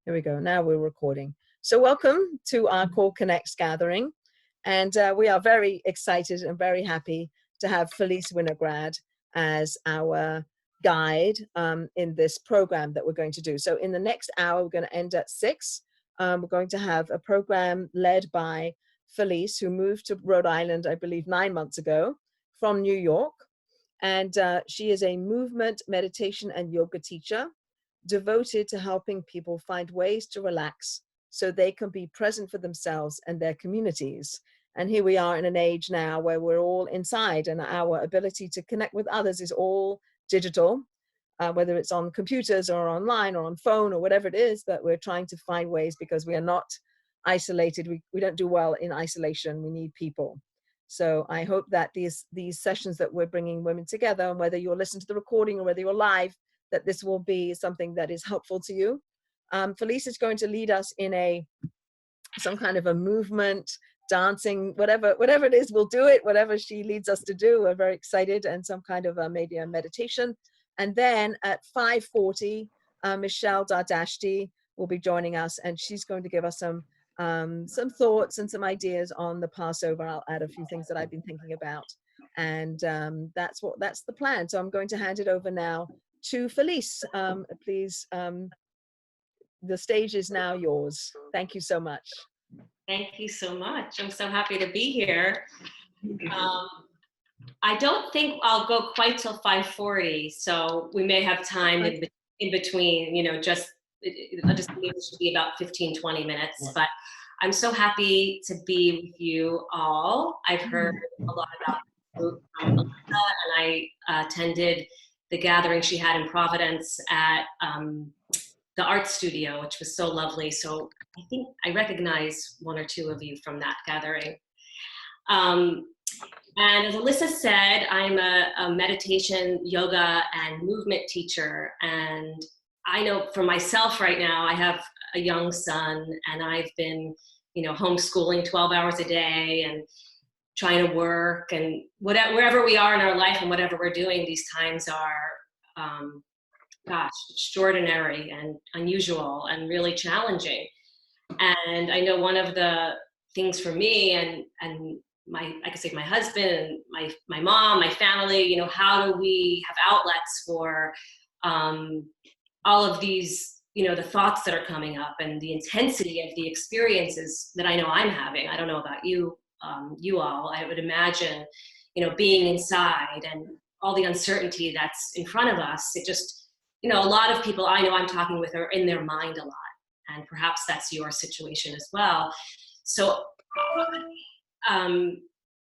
Here we go. Now we're recording. So welcome to our Core Connects gathering. And we are very excited and very happy to have Felice Winograd as our guide in this program that we're going to do. So in the next hour, we're going to end at 6. We're going to have a program led by Felice, who moved to Rhode Island, I believe 9 months ago from New York. And she is a movement, meditation, and yoga teacher devoted to helping people find ways to relax so they can be present for themselves and their communities. And here we are in an age now where we're all inside and our ability to connect with others is all digital, whether it's on computers or online or on phone or whatever it is, but we're trying to find ways because we are not isolated. We don't do well in isolation. We need people. So I hope that these sessions that we're bringing women together, and whether you're listening to the recording or whether you're live, that this will be something that is helpful to you. Felice is going to lead us in some kind of a movement, dancing, whatever it is, we'll do it, whatever she leads us to do. We're very excited, and some kind of maybe a meditation. And then at 5:40, Michelle Dardashti will be joining us, and she's going to give us some thoughts and some ideas on the Passover. I'll add a few things that I've been thinking about. And that's the plan. So I'm going to hand it over now to Felice. Please, the stage is now yours. Thank you so much. Thank you so much. I'm so happy to be here. I don't think I'll go quite till 5:40, so we may have time in between, I'll just believe it should be about 15, 20 minutes, but I'm so happy to be with you all. I've heard a lot about the group from Alyssa, and I attended the gathering she had in Providence at the art studio, which was so lovely. So I think I recognize one or two of you from that gathering. And as Alyssa said, I'm a meditation, yoga, and movement teacher. And I know for myself right now, I have a young son, and I've been, homeschooling 12 hours a day and trying to work, and wherever we are in our life and whatever we're doing, these times are, extraordinary and unusual and really challenging. And I know one of the things for me and my husband and my mom, my family, how do we have outlets for all of these, the thoughts that are coming up and the intensity of the experiences that I know I'm having. I don't know about you, you all. I would imagine, being inside and all the uncertainty that's in front of us. It just, a lot of people I know I'm talking with are in their mind a lot, and perhaps that's your situation as well. So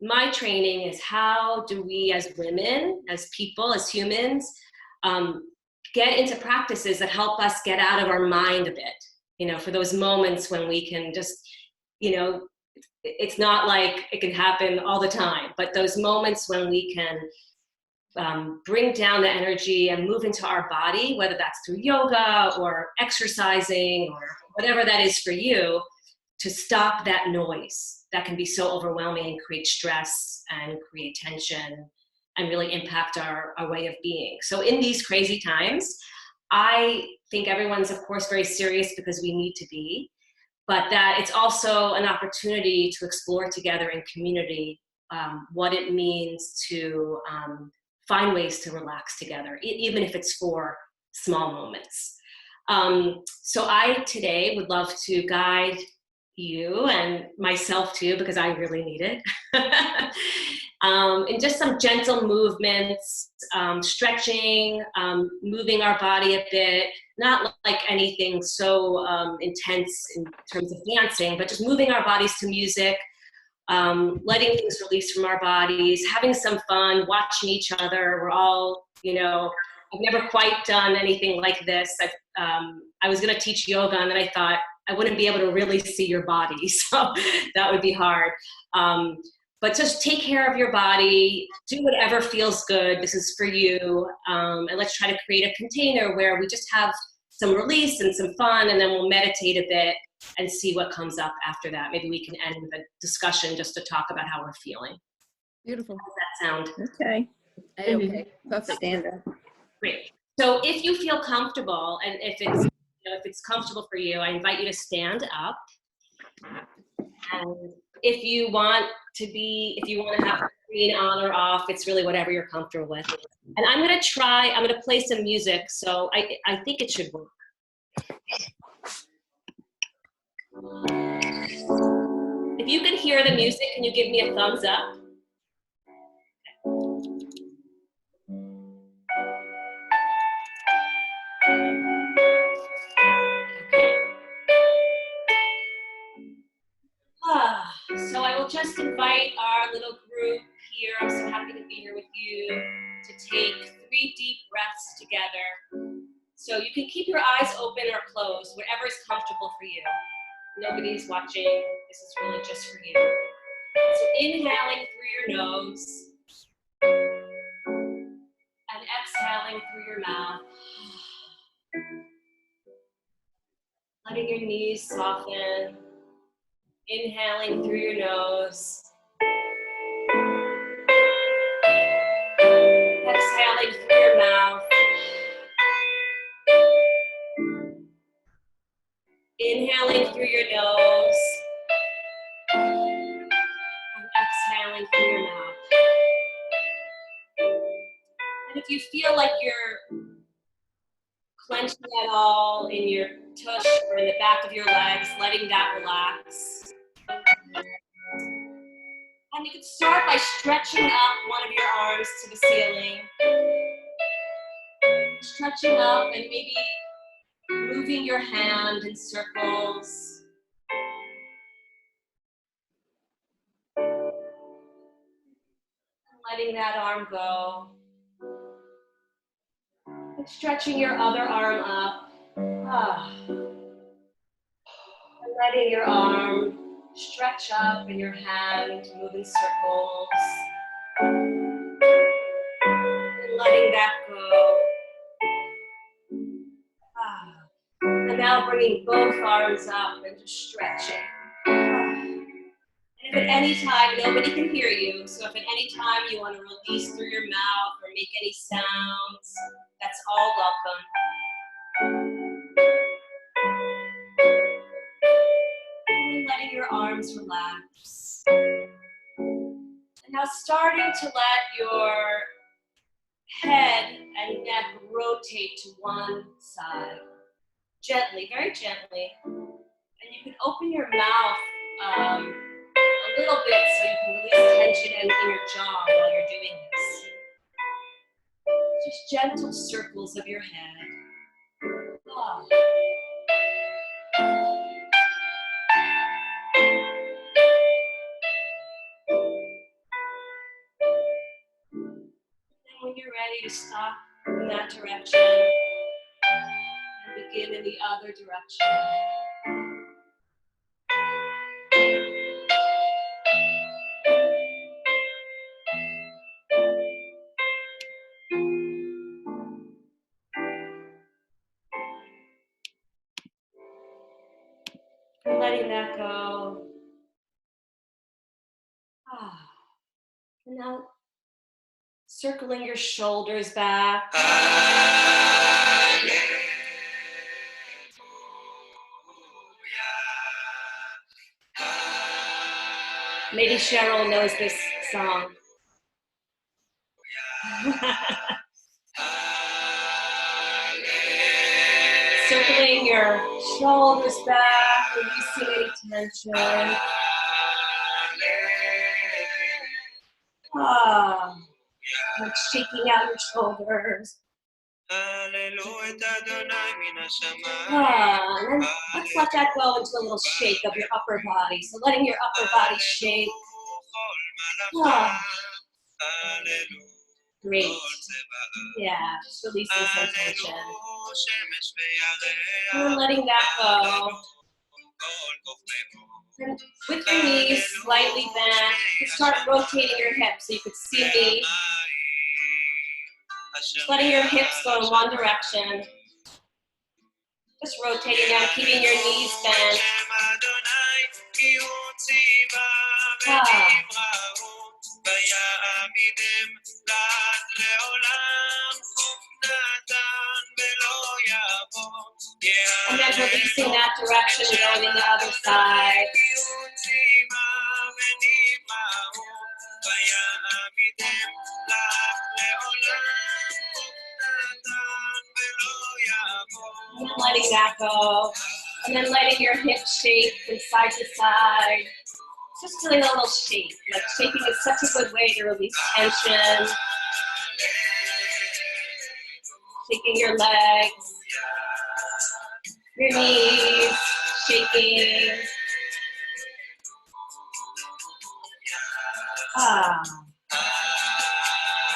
my training is, how do we as women, as people, as humans, get into practices that help us get out of our mind a bit, for those moments when we can just, it's not like it can happen all the time, but those moments when we can bring down the energy and move into our body, whether that's through yoga or exercising or whatever that is for you, to stop that noise that can be so overwhelming and create stress and create tension and really impact our way of being. So in these crazy times, I think everyone's, of course, very serious because we need to be, but that it's also an opportunity to explore together in community what it means to find ways to relax together, even if it's for small moments. So I today would love to guide you and myself too, because I really need it, in just some gentle movements, stretching, moving our body a bit, not like anything so intense in terms of dancing, but just moving our bodies to music, letting things release from our bodies, having some fun, watching each other. We're all, I've never quite done anything like this. I was going to teach yoga, and then I thought I wouldn't be able to really see your body, so that would be hard. But just take care of your body, do whatever feels good. This is for you. And let's try to create a container where we just have some release and some fun, and then we'll meditate a bit and see what comes up after that. Maybe we can end with a discussion just to talk about how we're feeling. Beautiful. How does that sound? Okay. Okay. Perfect. Stand up. Great. So if you feel comfortable, and if it's You know, if it's comfortable for you, I invite you to stand up. And if you want to have the screen on or off, it's really whatever you're comfortable with. And I'm going to play some music, so I think it should work. If you can hear the music, can you give me a thumbs up? So I will just invite our little group here. I'm so happy to be here with you to take 3 deep breaths together. So you can keep your eyes open or closed, whatever is comfortable for you. Nobody's watching. This is really just for you. So inhaling through your nose and exhaling through your mouth. Letting your knees soften. Inhaling through your nose. Exhaling through your mouth. Inhaling through your nose. And exhaling through your mouth. And if you feel like you're clenching at all in your tush or in the back of your legs, letting that relax. And you can start by stretching up one of your arms to the ceiling. Stretching up and maybe moving your hand in circles. And letting that arm go. And stretching your other arm up. And letting your arm stretch up and your hand move in circles. And letting that go. And now bringing both arms up and just stretching. And if at any time, nobody can hear you, so if at any time you want to release through your mouth or make any sounds, that's all welcome. And letting your arms relax. And now starting to let your head and neck rotate to one side. Gently, very gently. And you can open your mouth a little bit so you can release tension in your jaw while you're doing this. Just gentle circles of your head. And when you're ready to stop in that direction and begin in the other direction. And letting that go. And now circling your shoulders back. Maybe Cheryl knows this song. Circling your shoulders back, releasing any tension. Like shaking out your shoulders. And then let's let that go into a little shake of your upper body. So letting your upper body shake. Great. Yeah, just releasing some tension. And letting that go. And with your knees slightly bent, you can start rotating your hips so you could see me. Just letting your hips go in one direction. Just rotating out, keeping your knees bent. And direction, going in the other side. And then letting that go. And then letting your hips shake from side to side. Just doing a little shake. Like shaking is such a good way to release tension. Shaking your legs, your knees, shaking. So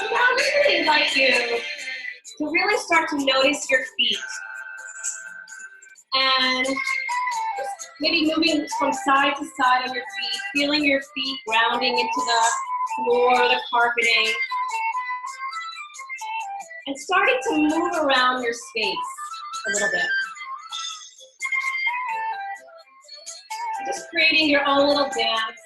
now I'm just going to invite you to really start to notice your feet. And maybe moving from side to side on your feet, feeling your feet grounding into the floor, the carpeting. And starting to move around your space a little bit. Just creating your own little dance.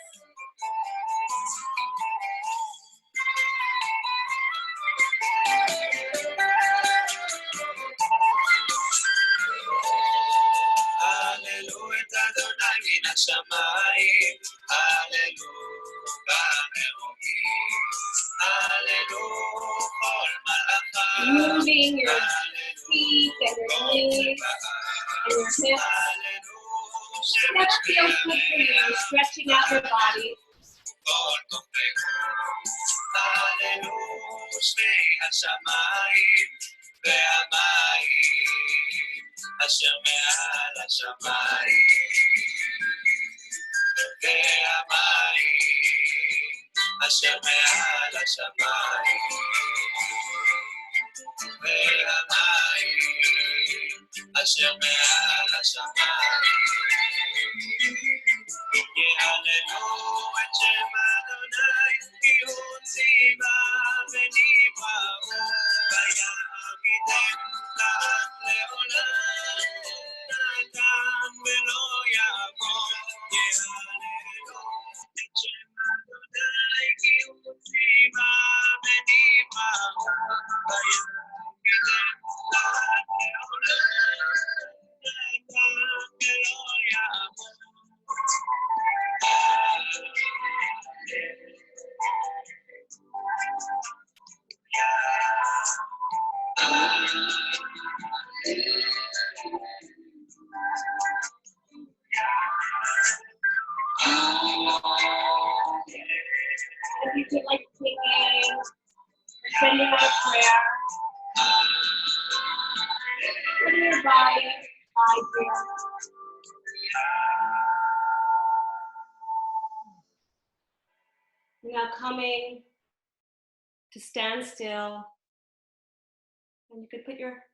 Moving your feet and your knees and your hips. That feels good for you. Stretching out your body. If you feel like singing, sending out a prayer, putting your body right here. You're now coming to stand still. And you could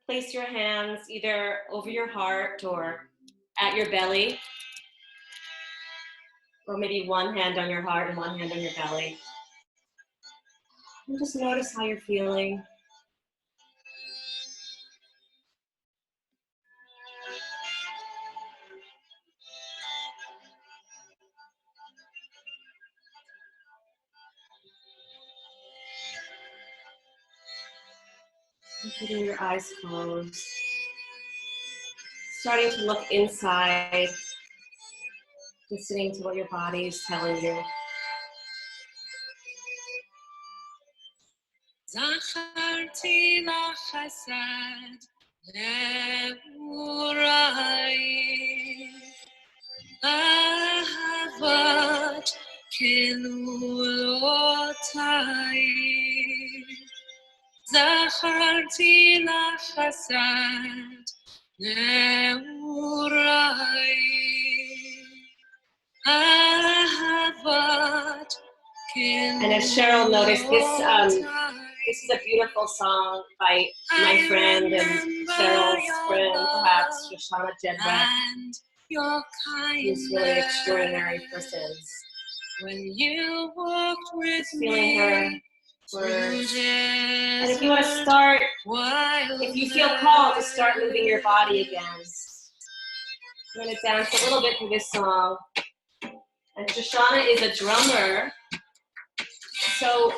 place your hands either over your heart or at your belly. Or maybe one hand on your heart and one hand on your belly. And just notice how you're feeling. And keeping your eyes closed. Starting to look inside, listening to what your body is telling you. זכרתי לך חסד נעוריי, אהבת כלולותיי. זכרתי לך חסד נעוריי, אהבת And as Cheryl noticed, this is a beautiful song by my friend and Cheryl's friend, perhaps, Shoshana Jedwak, who's really an extraordinary person. When you walked with Feeling her words. And if you want to start, if you feel called to start moving your body again, I'm going to dance a little bit to this song. And Shoshana is a drummer. So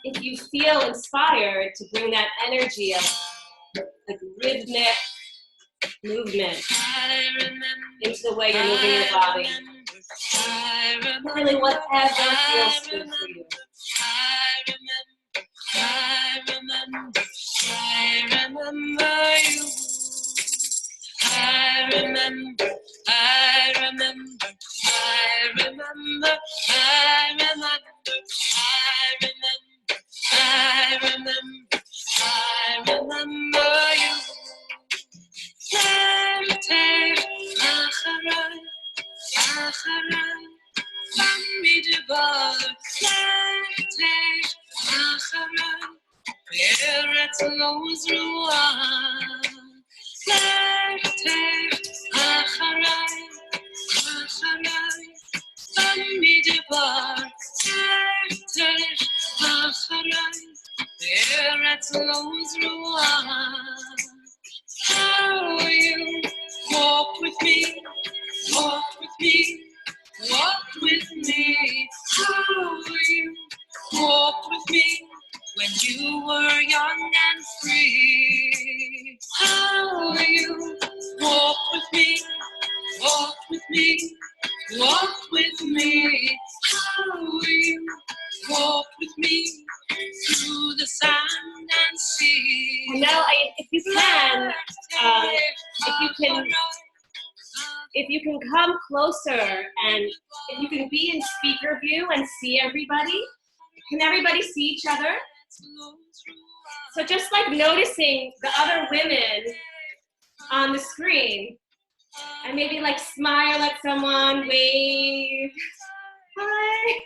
if you feel inspired to bring that energy of like rhythmic movement into the way you're moving your body. Really, whatever feels good for you. I remember you. I remember, I remember, I remember, I remember, I remember, I remember, I remember you. אחריי, אחריי, במדבר, אחריי, בארץ לא זרועה. אחריי, אחריי, במדבר, אחריי, בארץ לא זרועה. How will you walk with me, walk with me, walk with me? How will you walk with me when you were young and free? How will you walk with me, walk with me, walk with me? How will you walk with me through the sand and sea? And now, if you can come closer and if you can be in speaker view and see everybody, can everybody see each other? So just like noticing the other women on the screen and maybe like smile at someone, wave, hi.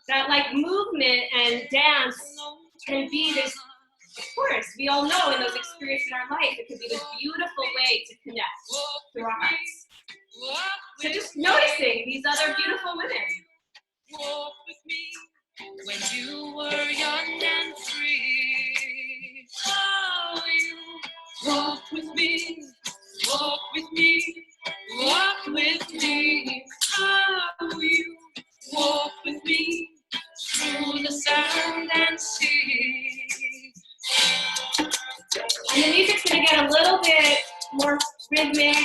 That like movement and dance can be this, of course, we all know in those experiences in our life, it can be this beautiful way to connect through our hearts. So just noticing these other beautiful women. Walk with me when you were young and free. How you walk with me, walk with me, walk with me. How you walk with me through the sand and sea. And the music's gonna get a little bit more rhythmic.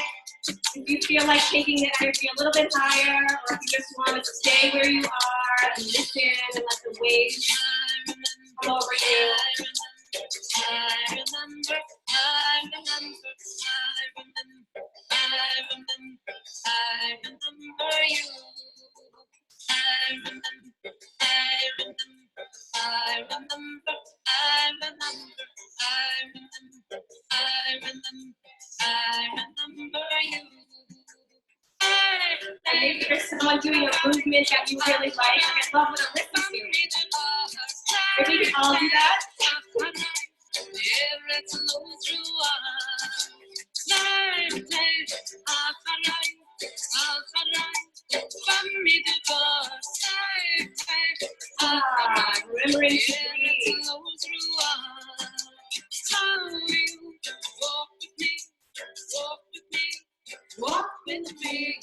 If you feel like taking the energy a little bit higher, or if you just want to stay where you are and listen and let the waves come over you. I remember, I remember, I remember, I remember, I remember you. I remember, I remember, I remember, I remember, I remember, I remember, I remember you. And maybe there's someone doing a movement that you really like, and I'd love to listen to. If we can all do that. Remembering to breathe. Walk with me.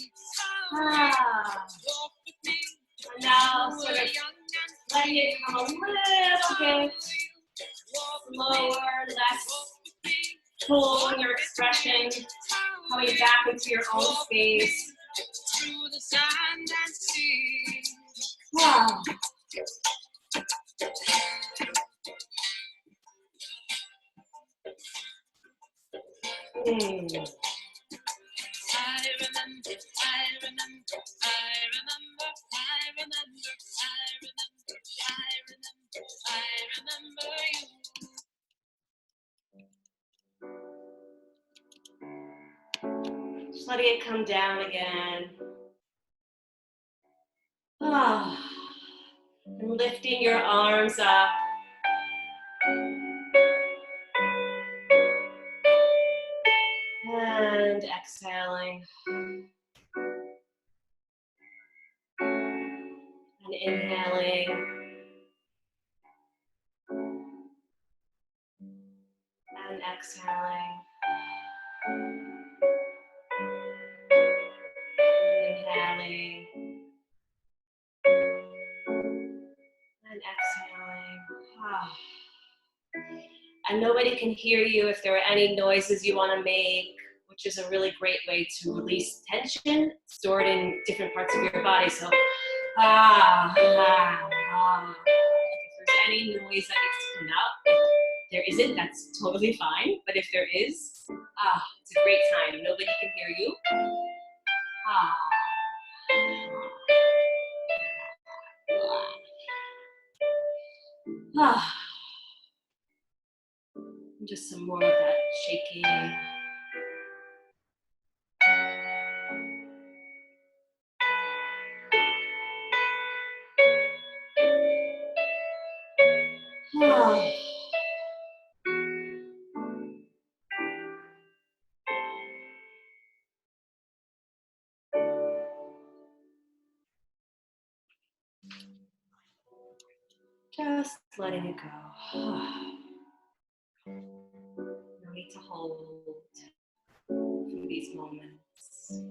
And now sort of letting it come a little bit slower, less full in your expression, coming back into your own space. Through the sand and sea. Wow. I remember, I remember, I remember, I remember, I remember, I remember you. Just letting it come down again. Ah. And lifting your arms up. And exhaling. And inhaling. And exhaling. Inhaling. And exhaling. Ah. And nobody can hear you if there are any noises you want to make, which is a really great way to release tension stored in different parts of your body. So, ah, ah, ah. If there's any noise that needs to come out, if there isn't, that's totally fine. But if there is, it's a great time. Nobody can hear you. Ah. Ah. Just some more of that shaking. Ah. Just letting it go. No need to hold for these moments.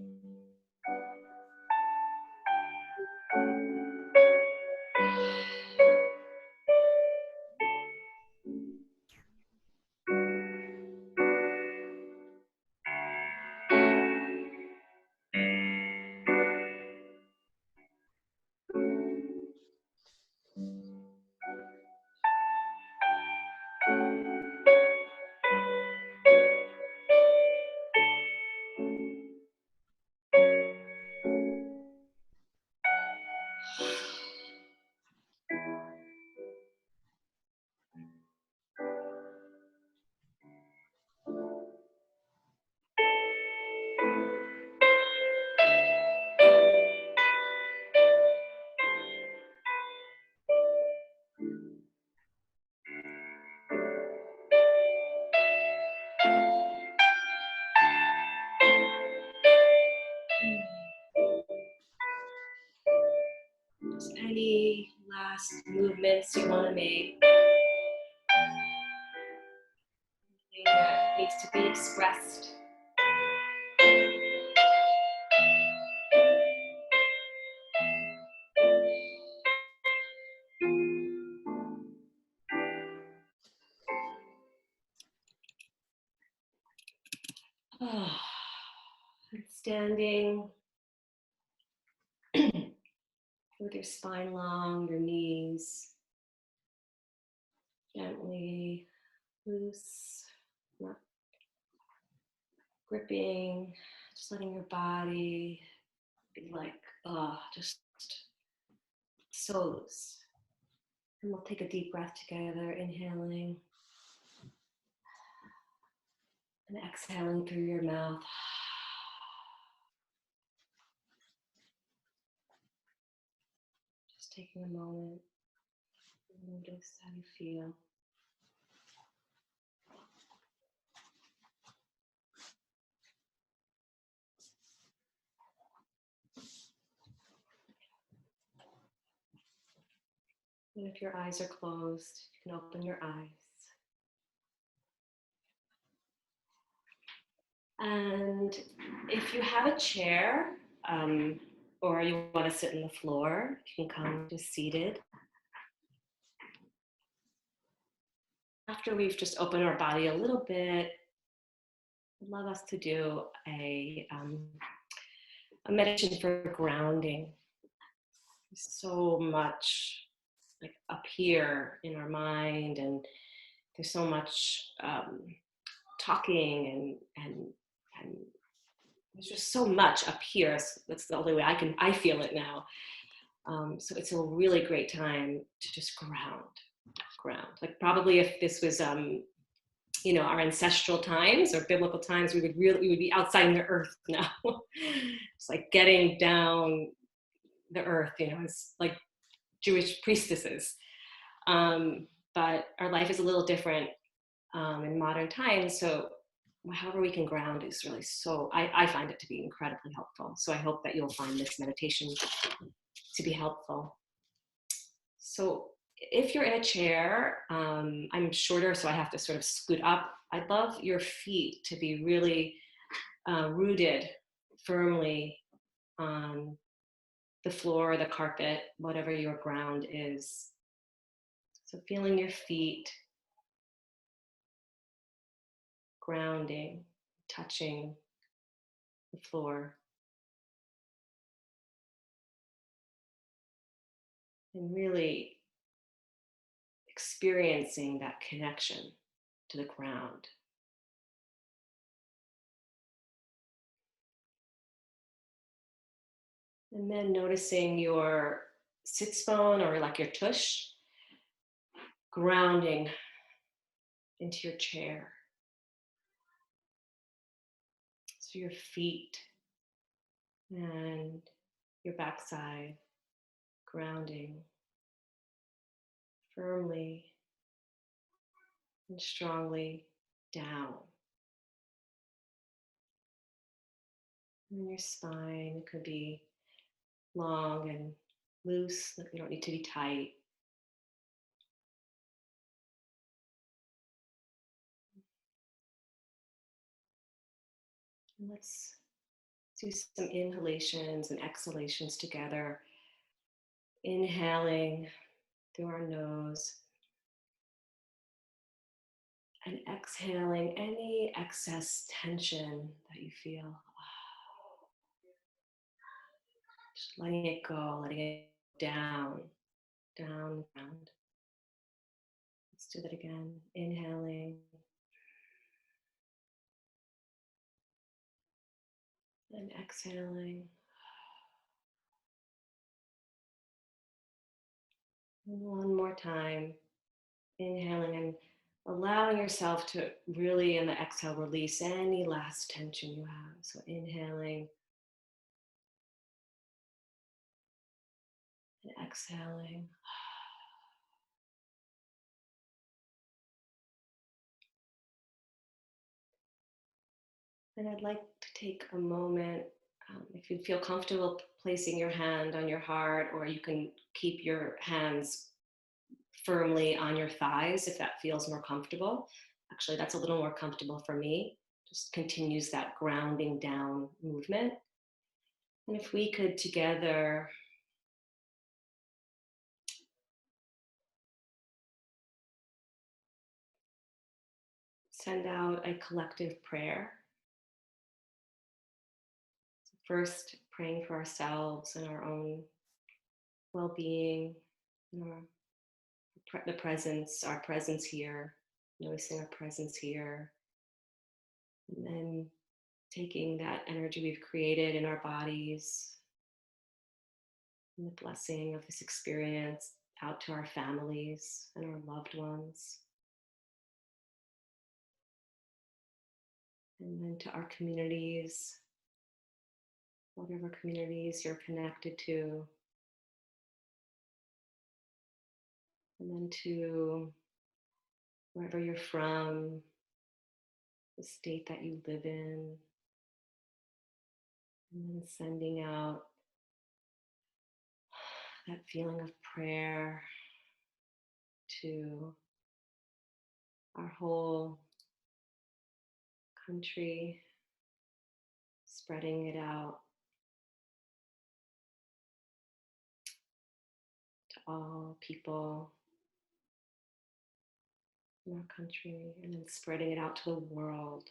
Just any last movements you want to make. Anything that needs to be expressed. And standing with your spine long, your knees gently loose, not gripping, just letting your body be like, just so loose. And we'll take a deep breath together, inhaling and exhaling through your mouth. Just taking a moment to notice how you feel. And if your eyes are closed, you can open your eyes. And if you have a chair, or you want to sit on the floor, you can come to seated. After we've just opened our body a little bit, I'd love us to do a meditation for grounding. There's so much like up here in our mind, and there's so much talking and there's just so much up here. So that's the only way I feel it now. So it's a really great time to just ground. Like probably if this was, our ancestral times or biblical times, we would be outside in the earth now. It's like getting down the earth, it's like Jewish priestesses. But our life is a little different in modern times. So however we can ground is really I find it to be incredibly helpful. So I hope that you'll find this meditation to be helpful. So if you're in a chair, I'm shorter, so I have to sort of scoot up. I'd love your feet to be really rooted firmly on the floor or the carpet, whatever your ground is. So feeling your feet grounding, touching the floor. And really experiencing that connection to the ground. And then noticing your sits bone or like your tush grounding into your chair. So your feet and your backside grounding firmly and strongly down. And your spine could be long and loose, you don't need to be tight. And let's do some inhalations and exhalations together. Inhaling through our nose and exhaling any excess tension that you feel. Just letting it go, letting it down, down, down. Let's do that again. Inhaling and exhaling. And one more time. Inhaling and allowing yourself to really, in the exhale, release any last tension you have. So inhaling and exhaling. And I'd like to take a moment, if you feel comfortable placing your hand on your heart, or you can keep your hands firmly on your thighs if that feels more comfortable. Actually, that's a little more comfortable for me. Just continues that grounding down movement. And if we could together send out a collective prayer. First, praying for ourselves and our own well-being, and the presence, our presence here, noticing our presence here. And then taking that energy we've created in our bodies and the blessing of this experience out to our families and our loved ones. And then to our communities, whatever communities you're connected to. And then to wherever you're from, the state that you live in. And then sending out that feeling of prayer to our whole country, spreading it out to all people in our country, and then spreading it out to the world.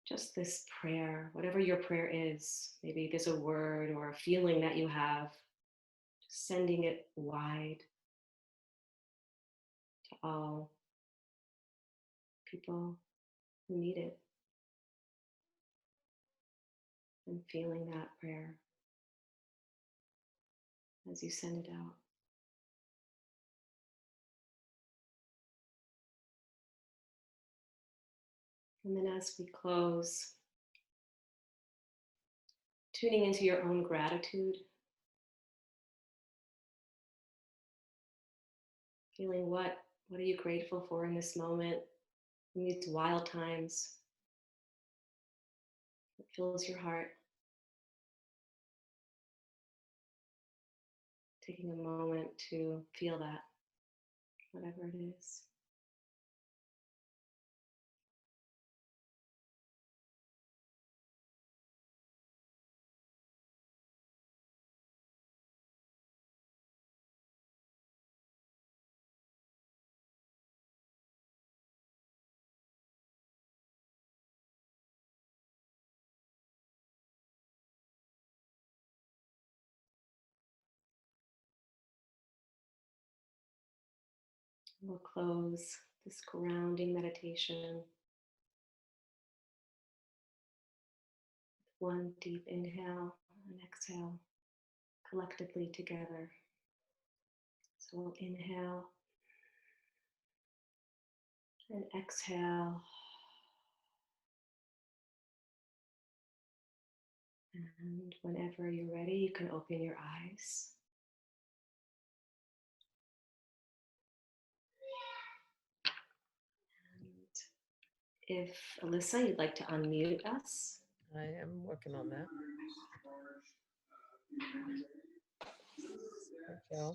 Just this prayer, whatever your prayer is, maybe there's a word or a feeling that you have, just sending it wide to all people who need it, and feeling that prayer as you send it out. And then as we close, tuning into your own gratitude, feeling what are you grateful for in this moment, in these wild times. It fills your heart. Taking a moment to feel that, whatever it is. We'll close this grounding meditation. One deep inhale and exhale collectively together. So we'll inhale and exhale. And whenever you're ready, you can open your eyes. And if Alyssa, you'd like to unmute us. I am working on that. Thank you.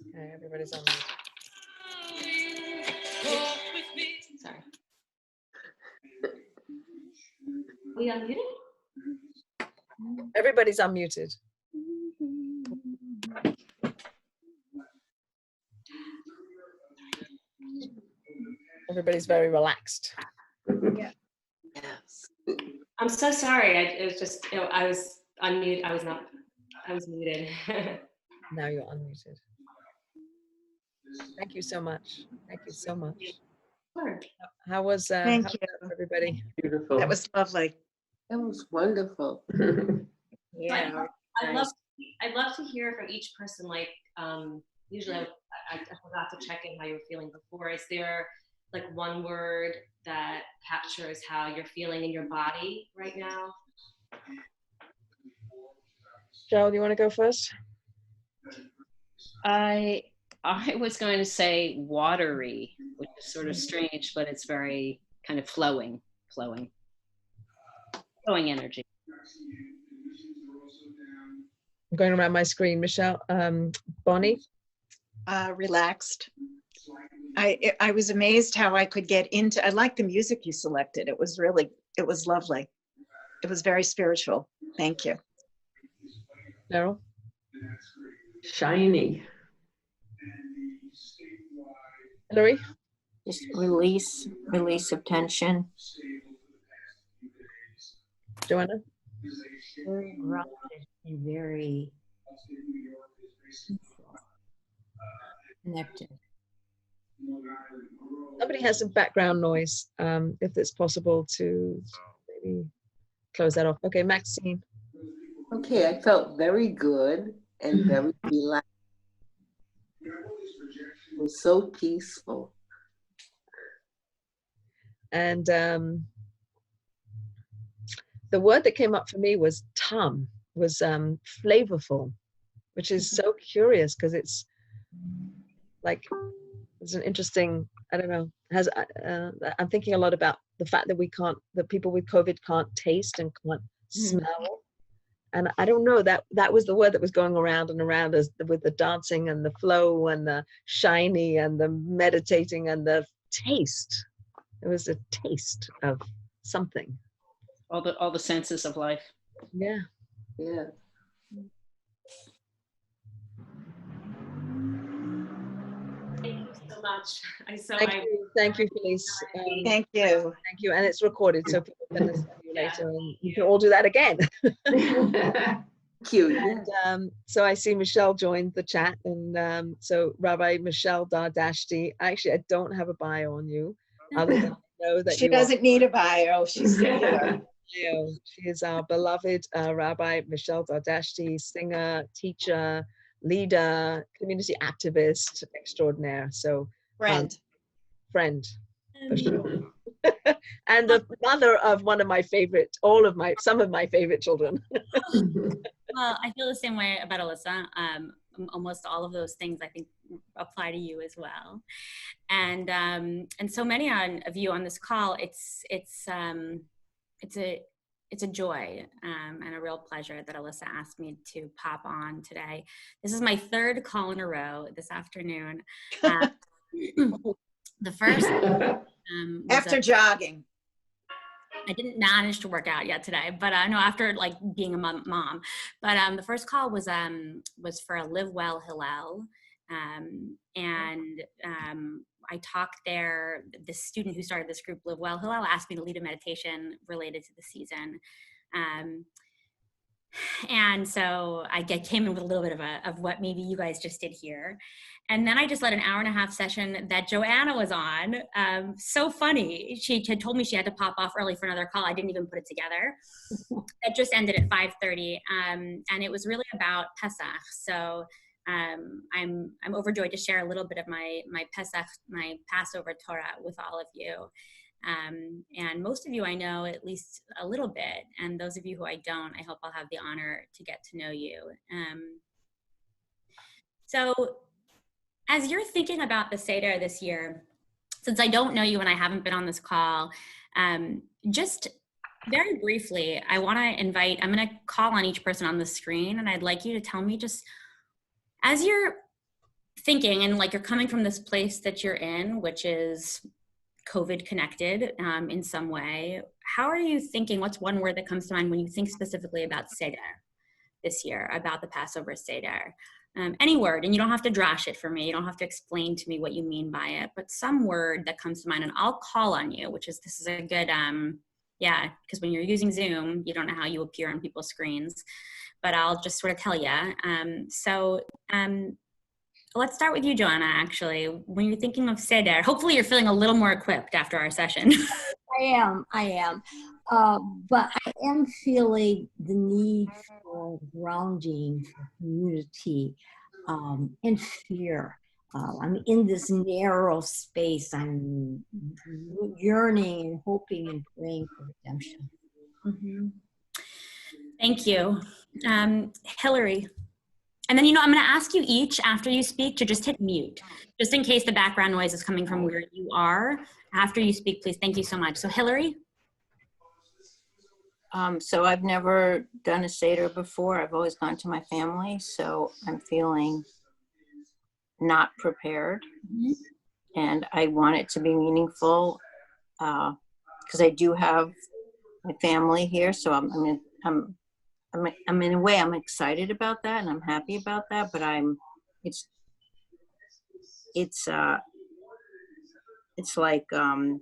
Okay, everybody's on mute. Sorry. We unmuted? Everybody's unmuted. Everybody's very relaxed. Yeah. Yes. I'm so sorry. It was just, I was unmuted. I was muted. Now you're unmuted. Thank you so much. Thank you so much. Sure. How was Thank you. everybody? Beautiful. That was lovely. That was wonderful. Yeah. I'd love to hear from each person. Like, usually I forgot to check in how you were feeling before. Is there like one word that captures how you're feeling in your body right now? Cheryl, do you want to go first? I was going to say watery, which is sort of strange, but it's very kind of flowing energy. I'm going around my screen. Michelle, Bonnie? Relaxed. I was amazed how I could get into, I like the music you selected. It was lovely. It was very spiritual. Thank you. Cheryl? Shiny. Hillary? Just release of tension. Joanna? Very grounded and very connected. Somebody has some background noise, if it's possible to maybe close that off. Okay, Maxine. Okay, I felt very good and very relaxed. It was so peaceful. And the word that came up for me was flavorful, which is so curious because it's like, it's an interesting, I don't know, I'm thinking a lot about the fact that people with COVID can't taste and can't smell. And I don't know, that was the word that was going around and around us with the dancing and the flow and the shiny and the meditating and the taste. It was a taste of something. All the senses of life. Yeah. Yeah. Thank you so much. Thank you, Felice. Thank you. Thank you. And it's recorded, so people can listen to you later, and you can all do that again. Cute. And so I see Michelle joined the chat, and so Rabbi Michelle Dardashti. Actually, I don't have a bio on you, other than I know that She doesn't need a bio. She's singular. She is our beloved Rabbi Michelle Dardashti, singer, teacher, leader, community activist extraordinaire. So Friend. Friend, for sure. And the mother of some of my favorite children. Well, I feel the same way about Alyssa. Almost all of those things I think apply to you as well, and so many of you on this call. It's a joy and a real pleasure that Alyssa asked me to pop on today. This is my third call in a row this afternoon. The first After jogging. I didn't manage to work out yet today, but no, after like being a mom. But the first call was for a Live Well Hillel, and I talked there. The student who started this group, Live Well Hillel, asked me to lead a meditation related to the season. And so I came in with a little bit of what maybe you guys just did here. And then I just led an 1.5-hour session that Joanna was on. So funny. She had told me she had to pop off early for another call. I didn't even put it together. It just ended at 5:30. And it was really about Pesach. So I'm overjoyed to share a little bit of my Pesach, my Passover Torah with all of you. And most of you I know at least a little bit, and those of you who I don't, I hope I'll have the honor to get to know you. So as you're thinking about the Seder this year, since I don't know you and I haven't been on this call, just very briefly, I want to invite, I'm going to call on each person on the screen, and I'd like you to tell me, just as you're thinking and like you're coming from this place that you're in, which is COVID connected in some way, how are you thinking? What's one word that comes to mind when you think specifically about Seder this year, about the Passover Seder? Any word, and you don't have to drash it for me. You don't have to explain to me what you mean by it, but some word that comes to mind, and I'll call on you, this is a good, yeah, because when you're using Zoom, you don't know how you appear on people's screens, but I'll just sort of tell you. Let's start with you, Joanna, actually. When you're thinking of Seder, hopefully you're feeling a little more equipped after our session. I am. But I am feeling the need for grounding, for community, and fear. I'm in this narrow space. I'm yearning and hoping and praying for redemption. Mm-hmm. Thank you. Hillary. And then, I'm going to ask you each after you speak to just hit mute, just in case the background noise is coming from where you are. After you speak, please. Thank you so much. So Hillary? So I've never done a Seder before. I've always gone to my family. So I'm feeling not prepared. Mm-hmm. And I want it to be meaningful because I do have my family here. So I'm in a way, I'm excited about that and I'm happy about that, but it's like, I'm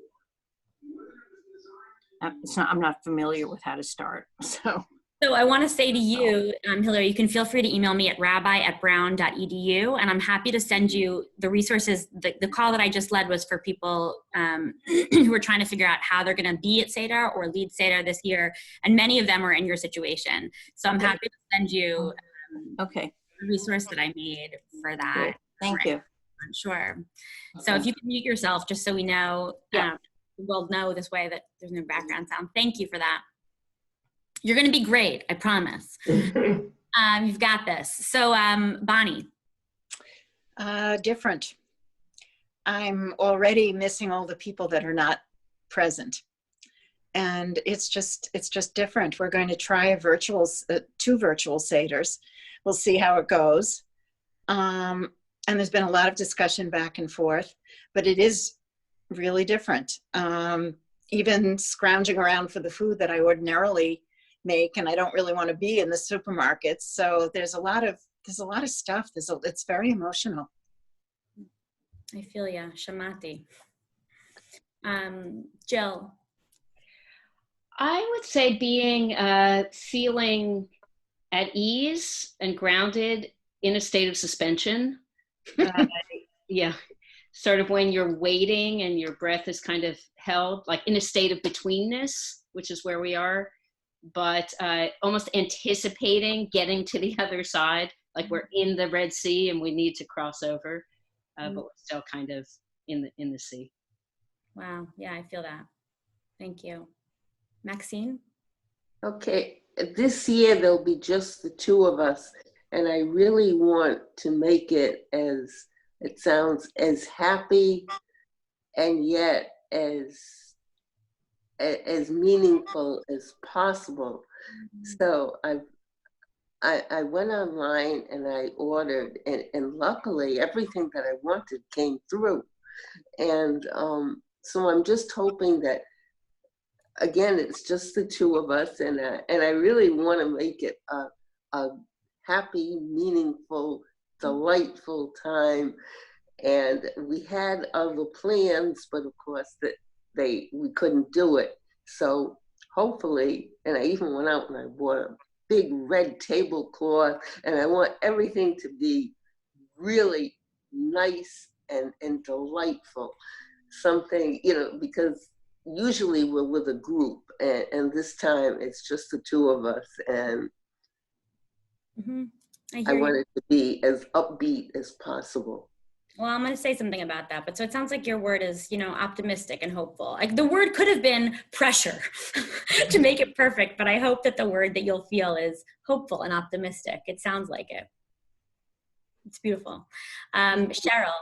not familiar with how to start. So I want to say to you, Hillary, you can feel free to email me at rabbi@brown.edu, and I'm happy to send you the resources. The call that I just led was for people who are trying to figure out how they're going to be at Seder or lead Seder this year, and many of them are in your situation. So I'm happy to send you a resource that I made for that. Thank you. Sure. So if you can mute yourself, just so we know, we'll know this way that there's no background sound. Thank you for that. You're going to be great, I promise. You've got this. So, Bonnie. Different. I'm already missing all the people that are not present. And it's just different. We're going to try 2 virtual Seders. We'll see how it goes. And there's been a lot of discussion back and forth, but it is really different. Even scrounging around for the food that I ordinarily make, and I don't really want to be in the supermarkets. So there's a lot of stuff. It's very emotional. I feel ya, Shamati. Jill. I would say being feeling at ease and grounded in a state of suspension. Yeah, sort of when you're waiting and your breath is kind of held, like in a state of betweenness, which is where we are. But almost anticipating getting to the other side, like we're in the Red Sea and we need to cross over, but we're still kind of in the sea. Wow, yeah, I feel that. Thank you. Maxine? Okay, this year there'll be just the 2 of us, and I really want to make it as happy and yet as meaningful as possible. So I went online and I ordered, and luckily everything that I wanted came through. And so I'm just hoping that, again, it's just the 2 of us, and I really want to make it a happy, meaningful, delightful time. And we had other plans, but of course we couldn't do it. So hopefully, and I even went out and I bought a big red tablecloth, and I want everything to be really nice and delightful. Something, because usually we're with a group, and this time it's just the two of us, and I want it to be as upbeat as possible. Well, I'm going to say something about that. But so it sounds like your word is, optimistic and hopeful. Like the word could have been pressure to make it perfect, but I hope that the word that you'll feel is hopeful and optimistic. It sounds like it. It's beautiful. Cheryl.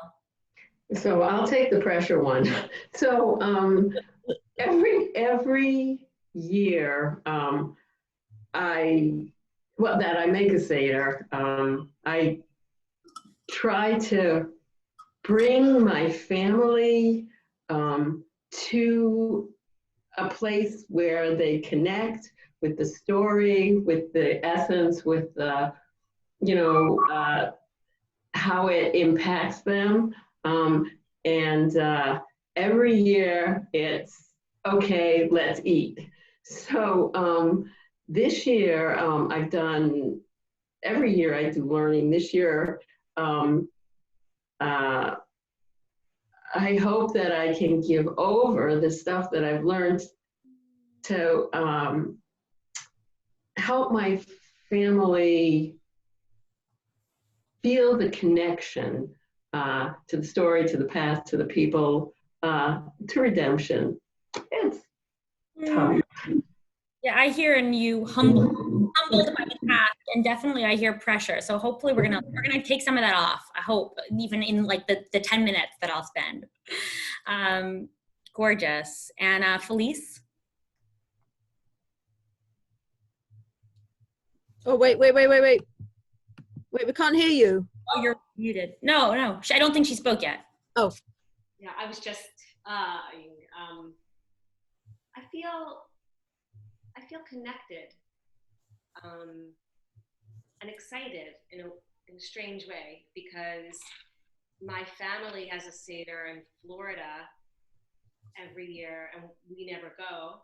So I'll take the pressure one. So every year that I make a Seder, I try to bring my family to a place where they connect with the story, with the essence, with the, how it impacts them. Every year it's, okay, let's eat. So this year I've done, every year I do learning. This year, I hope that I can give over the stuff that I've learned to help my family feel the connection to the story, to the past, to the people, to redemption. It's tough. Yeah, I hear in you humbled by the past, and definitely I hear pressure. So hopefully we're gonna take some of that off. I hope, even in like the 10 minutes that I'll spend. Gorgeous. And Felice. Oh, wait, we can't hear you. Oh, you're muted. No, I don't think she spoke yet. Oh. Yeah, I was just, I feel connected and excited in a strange way, because my family has a Seder in Florida every year, and we never go.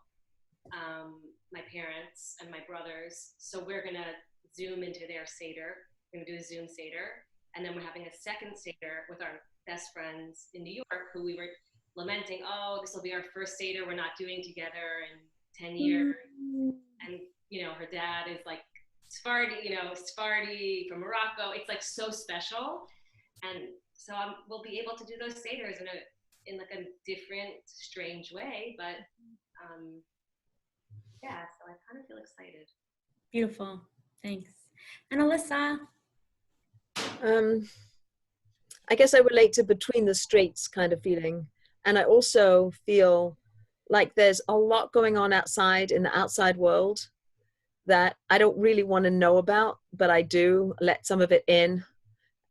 My parents and my brothers, so we're gonna Zoom into their Seder. We're gonna do a Zoom Seder, and then we're having a second Seder with our best friends in New York, who we were lamenting, oh, this will be our first Seder we're not doing together in 10 years. And, her dad is like Sephardi from Morocco. It's like so special. And so we'll be able to do those Seders in like a different, strange way. But yeah, so I kind of feel excited. Beautiful. Thanks. And Alyssa? I guess I relate to between the straits kind of feeling. And I also feel like there's a lot going on outside in the outside world that I don't really want to know about, but I do let some of it in,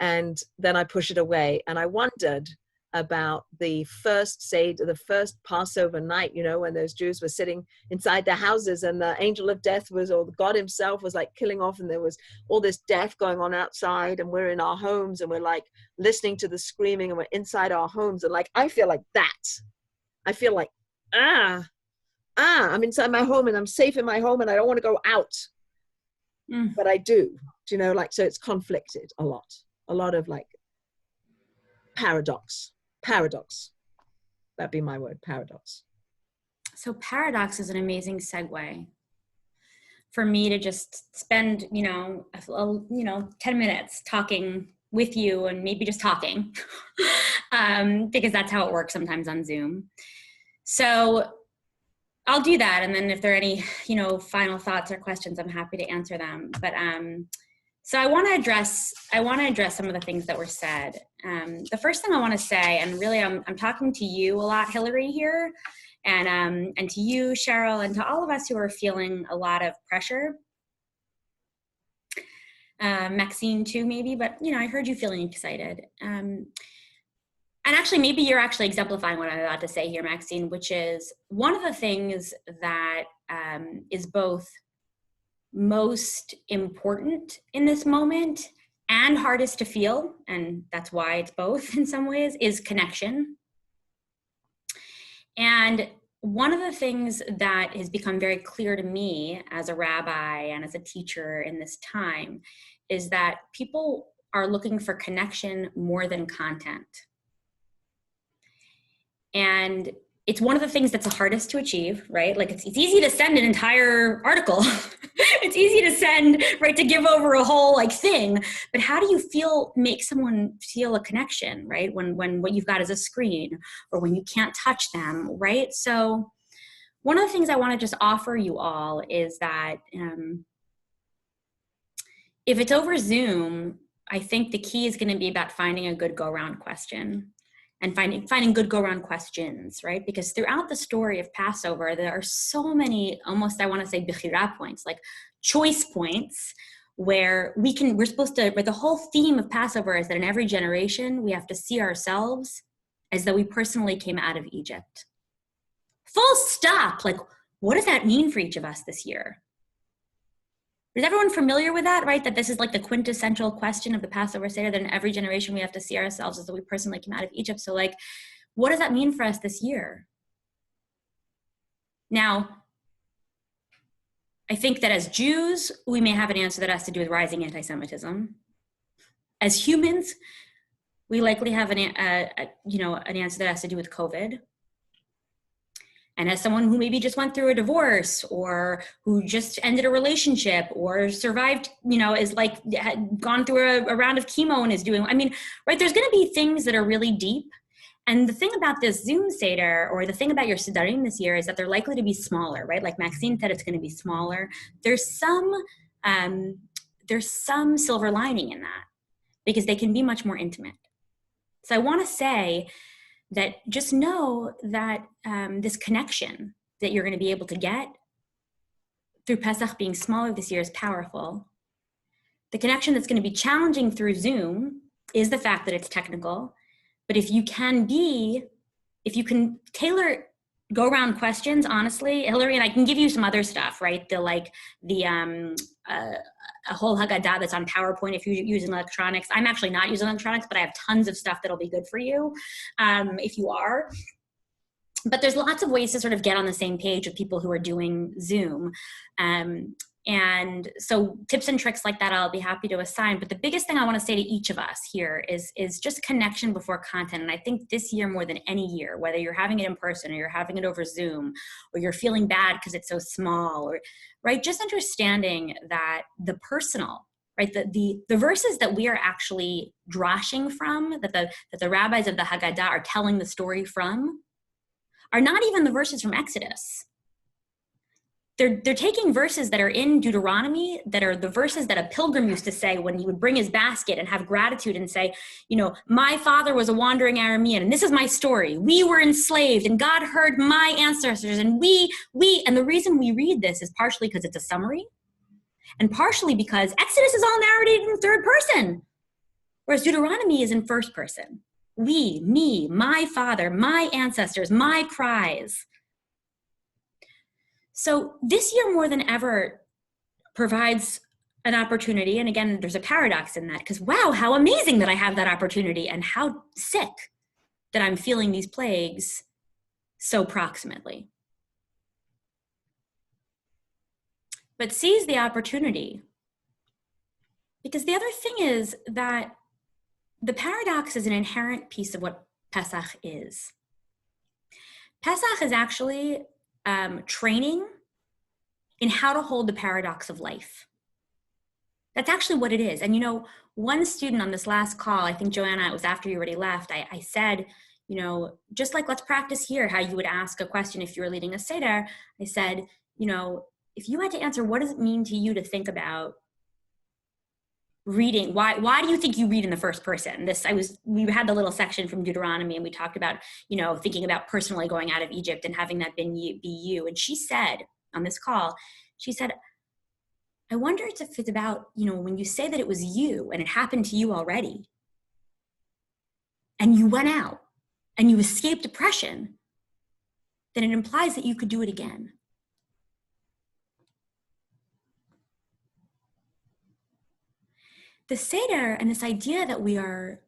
and then I push it away. And I wondered about the first Seder, the first Passover night, when those Jews were sitting inside their houses and the angel of death or God himself was like killing off, and there was all this death going on outside, and we're in our homes and we're like listening to the screaming, and we're inside our homes. And like, I feel like that. I feel like, I'm inside my home and I'm safe in my home and I don't want to go out. But I do, so it's conflicted a lot of like paradox. That'd be my word, paradox. So paradox is an amazing segue for me to just spend, 10 minutes talking with you, and maybe just talking, because that's how it works sometimes on Zoom. So I'll do that. And then if there are any, final thoughts or questions, I'm happy to answer them. But so I want to address some of the things that were said. The first thing I want to say, and really I'm talking to you a lot, Hillary, here, and to you, Cheryl, and to all of us who are feeling a lot of pressure. Maxine too, maybe, but I heard you feeling excited. And actually, maybe you're actually exemplifying what I'm about to say here, Maxine, which is one of the things that is both most important in this moment and hardest to feel, and that's why it's both in some ways, is connection. And one of the things that has become very clear to me as a rabbi and as a teacher in this time is that people are looking for connection more than content. And it's one of the things that's the hardest to achieve, right? Like it's easy to send an entire article. It's easy to send, right, to give over a whole like thing, but how do you make someone feel a connection, right? When what you've got is a screen or when you can't touch them, right? So one of the things I want to just offer you all is that if it's over Zoom, I think the key is going to be about finding a good go-round question. And finding good go-round questions, right? Because throughout the story of Passover, there are so many, almost I want to say bechira points, like choice points, where we're supposed to, but the whole theme of Passover is that in every generation, we have to see ourselves as though we personally came out of Egypt. Full stop. Like, what does that mean for each of us this year? Is everyone familiar with that, right? That this is like the quintessential question of the Passover Seder, that in every generation we have to see ourselves as though we personally came out of Egypt. So like, what does that mean for us this year? Now, I think that as Jews, we may have an answer that has to do with rising anti-Semitism. As humans, we likely have an answer that has to do with COVID. And as someone who maybe just went through a divorce or who just ended a relationship or survived, is like had gone through a round of chemo and is doing, right, there's going to be things that are really deep. And the thing about this Zoom Seder, or the thing about your Sedarim this year, is that they're likely to be smaller, right? Like Maxine said, it's going to be smaller. There's some silver lining in that because they can be much more intimate. So I want to say that just know that this connection that you're going to be able to get through Pesach being smaller this year is powerful. The connection that's going to be challenging through Zoom is the fact that it's technical. But if you can tailor go-around questions, honestly, Hillary, and I can give you some other stuff, right? A whole Haggadah that's on PowerPoint if you're using electronics. I'm actually not using electronics, but I have tons of stuff that'll be good for you if you are. But there's lots of ways to sort of get on the same page with people who are doing Zoom. And so tips and tricks like that, I'll be happy to assign. But the biggest thing I want to say to each of us here is just connection before content. And I think this year more than any year, whether you're having it in person or you're having it over Zoom, or you're feeling bad because it's so small, or right, just understanding that the personal, right, the verses that we are actually drashing from, that the rabbis of the Haggadah are telling the story from, are not even the verses from Exodus. They're taking verses that are in Deuteronomy, that are the verses that a pilgrim used to say when he would bring his basket and have gratitude and say, my father was a wandering Aramean, and this is my story. We were enslaved, and God heard my ancestors, and and the reason we read this is partially because it's a summary, and partially because Exodus is all narrated in third person, whereas Deuteronomy is in first person. We, me, my father, my ancestors, my cries. So this year more than ever provides an opportunity. And again, there's a paradox in that because wow, how amazing that I have that opportunity and how sick that I'm feeling these plagues so proximately. But seize the opportunity, because the other thing is that the paradox is an inherent piece of what Pesach is. Pesach is actually training in how to hold the paradox of life. That's actually what it is. And one student on this last call, I think Joanna, it was after you already left, I said, just like let's practice here, how you would ask a question if you were leading a Seder. I said, if you had to answer, what does it mean to you to think about reading? Why do you think you read in the first person? We had the little section from Deuteronomy and we talked about, thinking about personally going out of Egypt and having that be you. And she said on this call, she said, I wonder if it's about, when you say that it was you and it happened to you already and you went out and you escaped oppression, then it implies that you could do it again. The Seder and this idea that we are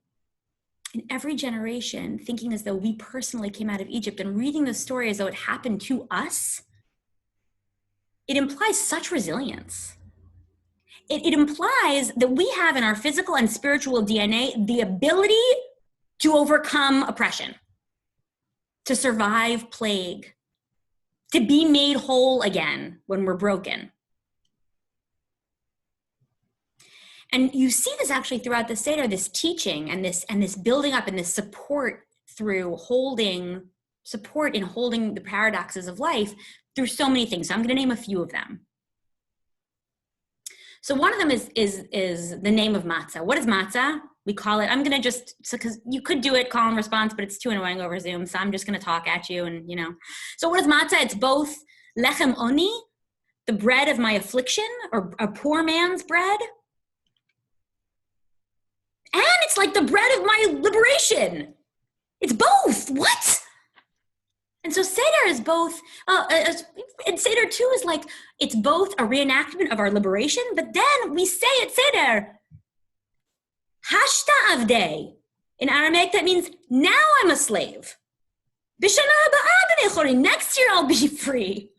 in every generation, thinking as though we personally came out of Egypt and reading the story as though it happened to us, it implies such resilience. It implies that we have in our physical and spiritual DNA the ability to overcome oppression, to survive plague, to be made whole again when we're broken. And you see this actually throughout the Seder, this teaching and this building up and this support through support in holding the paradoxes of life through so many things. So I'm going to name a few of them. So one of them is the name of matzah. What is matzah? We call it, I'm going to because you could do it, call and response, but it's too annoying over Zoom. So I'm just going to talk at you and, So what is matzah? It's both lechem oni, the bread of my affliction, or a poor man's bread. And it's like the bread of my liberation. It's both. What? And so Seder is both, and Seder too is like, it's both a reenactment of our liberation, but then we say at Seder, Hashta Avdei. In Aramaic, that means, now I'm a slave. Next year I'll be free.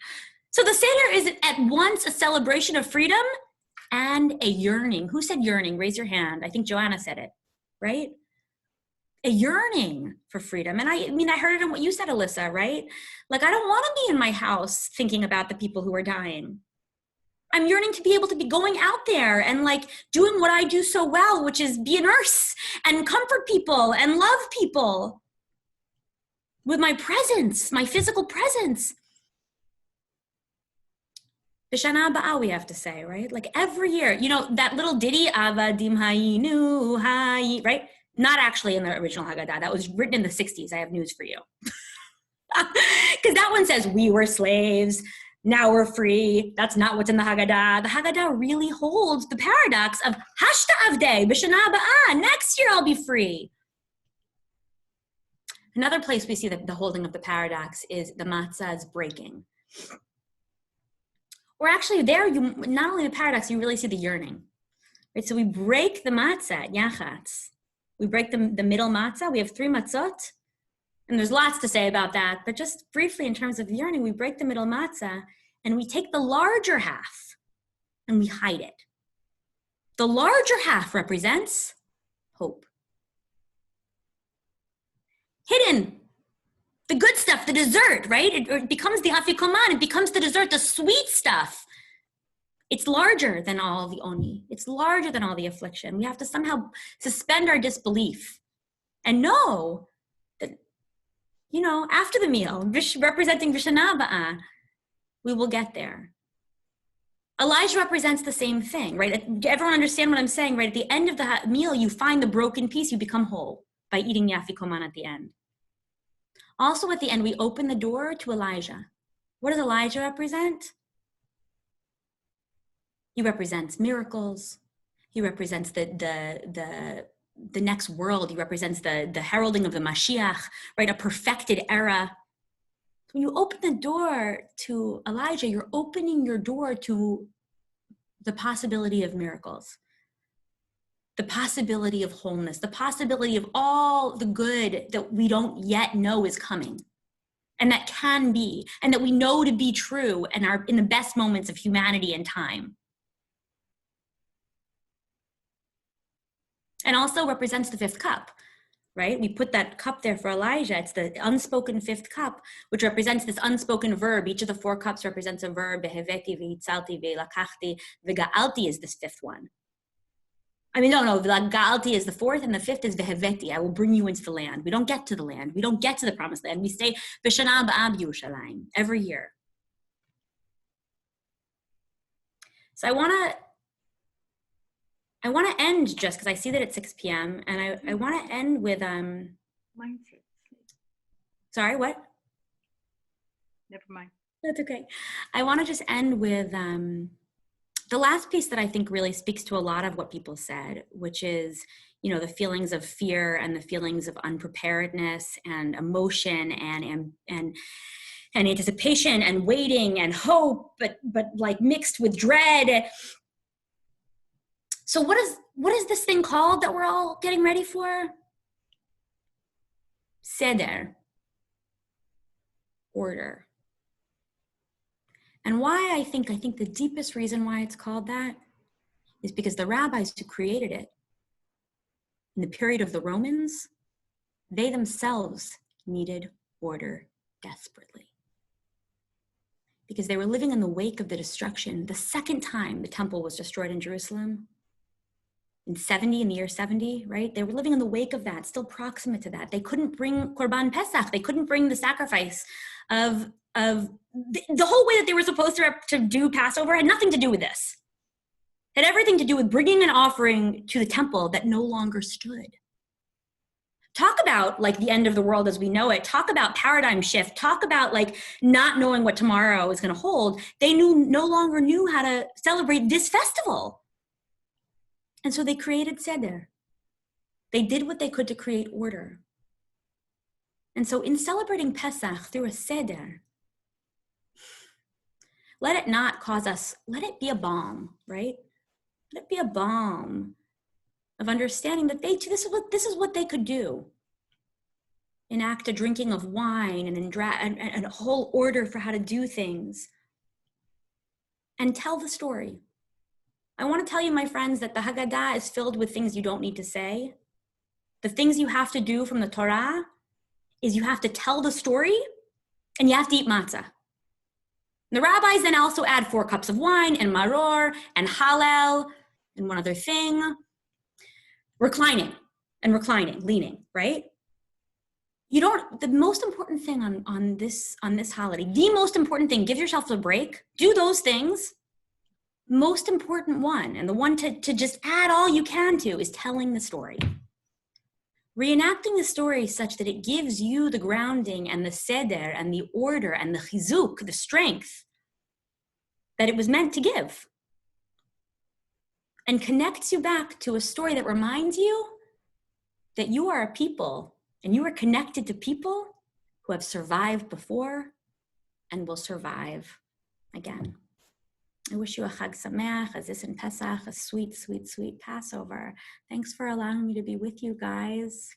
So the Seder is at once a celebration of freedom and a yearning. Who said yearning? Raise your hand. I think Joanna said it, right? A yearning for freedom. And I heard it in what you said, Alyssa, right? Like, I don't want to be in my house thinking about the people who are dying. I'm yearning to be able to be going out there and like doing what I do so well, which is be a nurse and comfort people and love people with my presence, my physical presence. B'shana Ba'ah, we have to say, right? Like every year, that little ditty, Avadim Hayinu Hayi, right? Not actually in the original Haggadah. That was written in the 60s. I have news for you. Because that one says, we were slaves, now we're free. That's not what's in the Haggadah. The Haggadah really holds the paradox of Hashta Avdei, B'shana Ba'ah, next year I'll be free. Another place we see the holding of the paradox is the matzah's breaking. Or actually there, not only the paradox, you really see the yearning. Right? So we break the matzah, yachatz. We break the middle matzah. We have 3 matzot. And there's lots to say about that. But just briefly in terms of yearning, we break the middle matzah and we take the larger half and we hide it. The larger half represents hope. Hidden. The good stuff, the dessert, right? It becomes the afikoman. It becomes the dessert, the sweet stuff. It's larger than all the oni. It's larger than all the affliction. We have to somehow suspend our disbelief and know that, after the meal, representing B'shana Ba'ah, we will get there. Elijah represents the same thing, right? Everyone understand what I'm saying, right? At the end of the meal, you find the broken piece, you become whole by eating the afikoman at the end. Also at the end, we open the door to Elijah. What does Elijah represent? He represents miracles. He represents the next world. He represents the heralding of the Mashiach, right? A perfected era. When you open the door to Elijah, you're opening your door to the possibility of miracles, the possibility of wholeness, the possibility of all the good that we don't yet know is coming and that can be, and that we know to be true and are in the best moments of humanity and time. And also represents the 5th cup, right? We put that cup there for Elijah. It's the unspoken 5th cup, which represents this unspoken verb. Each of the 4 cups represents a verb. Beheveti, vehitzalti, velakachti, vega'alti is this 5th one. Vega'alti is the 4th, and the 5th is veheveti. I will bring you into the land. We don't get to the land. We don't get to the promised land. We stay b'shana ba'ah b'Yerushalayim every year. So I want to end just because I see that it's 6 p.m. and I want to end with sorry, what? Never mind. That's okay. I want to just end with the last piece that I think really speaks to a lot of what people said, which is, the feelings of fear and the feelings of unpreparedness and emotion and anticipation and waiting and hope, but like mixed with dread. So what is this thing called that we're all getting ready for? Seder, order. And why I think the deepest reason why it's called that is because the rabbis who created it in the period of the Romans, they themselves needed order desperately. Because they were living in the wake of the destruction. The second time the temple was destroyed in Jerusalem, in the year 70, right? They were living in the wake of that, still proximate to that. They couldn't bring Korban Pesach. They couldn't bring the sacrifice of the whole way that they were supposed to do Passover had nothing to do with this. It had everything to do with bringing an offering to the temple that no longer stood. Talk about like the end of the world as we know it. Talk about paradigm shift. Talk about like not knowing what tomorrow is going to hold. They no longer knew how to celebrate this festival. And so they created Seder. They did what they could to create order. And so in celebrating Pesach through a Seder, let it not cause us, let it be a balm, right? Let it be a balm of understanding that this is what they could do. Enact a drinking of wine and a whole order for how to do things. And tell the story. I want to tell you, my friends, that the Haggadah is filled with things you don't need to say. The things you have to do from the Torah is you have to tell the story and you have to eat matzah. The rabbis then also add 4 cups of wine and maror and hallel and one other thing. Reclining, leaning, right? The most important thing on this holiday, the most important thing, give yourself a break, do those things. Most important one, and the one to just add all you can to, is telling the story. Reenacting the story such that it gives you the grounding and the seder and the order and the chizuk, the strength that it was meant to give. And connects you back to a story that reminds you that you are a people and you are connected to people who have survived before and will survive again. I wish you a Chag Sameach, a Zis and Pesach, a sweet, sweet, sweet Passover. Thanks for allowing me to be with you guys.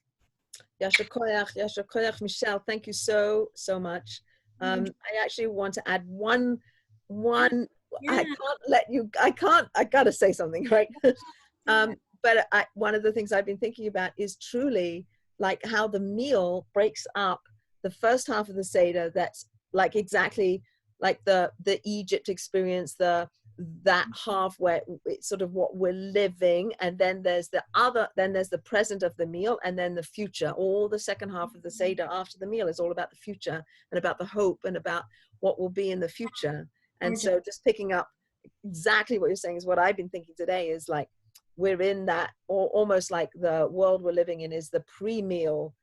Yasher koyach, Michelle, thank you so much. I actually want to add one. Yeah. I gotta say something, right? But one of the things I've been thinking about is truly like how the meal breaks up the first half of the Seder, that's like exactly like the Egypt experience, that half where it's sort of what we're living, and then there's the present of the meal, and then the future. All the second half of the Seder after the meal is all about the future and about the hope and about what will be in the future. And so just picking up exactly what you're saying is what I've been thinking today, is like we're in that, or almost like the world we're living in is the pre-meal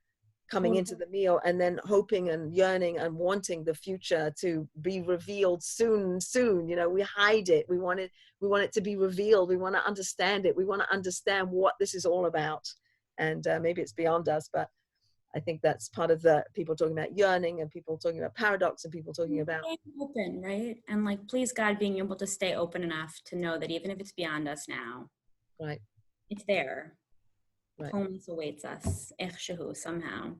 coming into the meal, and then hoping and yearning and wanting the future to be revealed soon. You know, we hide it. We want it to be revealed. We want to understand it. We want to understand what this is all about. And maybe it's beyond us, but I think that's part of the people talking about yearning, and people talking about paradox, and people talking about open, right? And like, please God, being able to stay open enough to know that even if it's beyond us now, right, it's there. Right. Home awaits us, somehow.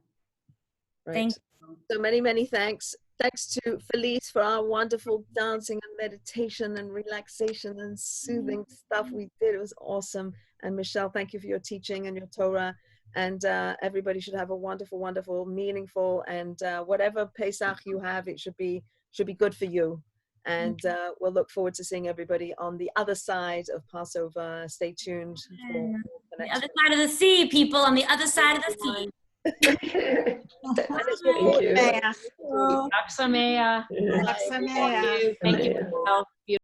Right. Thank you. So many thanks. Thanks to Felice for our wonderful dancing and meditation and relaxation and soothing stuff we did. It was awesome. And Michelle, thank you for your teaching and your Torah. And everybody should have a wonderful, wonderful, meaningful, and whatever Pesach you have, it should be good for you. And we'll look forward to seeing everybody on the other side of Passover. Stay tuned. For the other side of the sea, people, on the other side of the sea. Thank you. Thank you. Thank you.